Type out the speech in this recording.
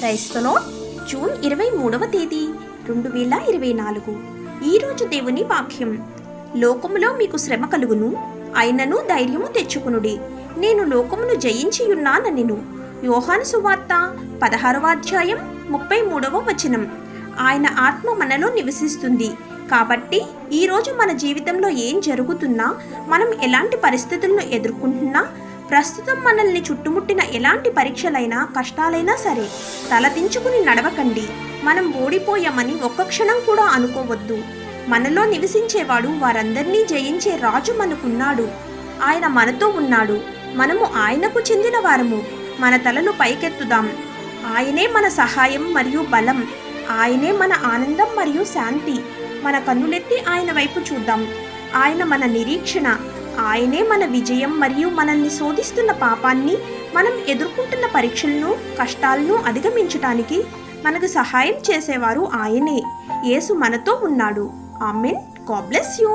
క్రైస్తలో June 23వ తేదీ 2024. ఈరోజు దేవుని వాక్యం. లోకములో మీకు శ్రమ కలుగును, అయినను ధైర్యము తెచ్చుకునుడి, నేను లోకమును జయించియున్నానెను. యోహాను సువార్త 16వ అధ్యాయం 33వ వచనం. ఆయన ఆత్మ మనలో నివసిస్తుంది కాబట్టి ఈరోజు మన జీవితంలో ఏం జరుగుతున్నా, మనం ఎలాంటి పరిస్థితులను ఎదుర్కొంటున్నా, ప్రస్తుతం మనల్ని చుట్టుముట్టిన ఎలాంటి పరీక్షలైనా కష్టాలైనా సరే తలదించుకుని నడవకండి. మనం ఓడిపోయామని ఒక్క క్షణం కూడా అనుకోవద్దు. మనలో నివసించేవాడు వారందరినీ జయించే రాజు మనకున్నాడు. ఆయన మనతో ఉన్నాడు. మనము ఆయనకు చెందిన వారము. మన తలను పైకెత్తుదాం. ఆయనే మన సహాయం మరియు బలం. ఆయనే మన ఆనందం మరియు శాంతి. మన కన్నులెత్తి ఆయన వైపు చూద్దాం. ఆయన మన నిరీక్షణ. ఆయనే మన విజయం మరియు మనల్ని శోధిస్తున్న పాపాన్ని, మనం ఎదుర్కొంటున్న పరీక్షలను, కష్టాలను అధిగమించటానికి మనకు సహాయం చేసేవారు ఆయనే. యేసు మనతో ఉన్నాడు. ఆమేన్. God bless you.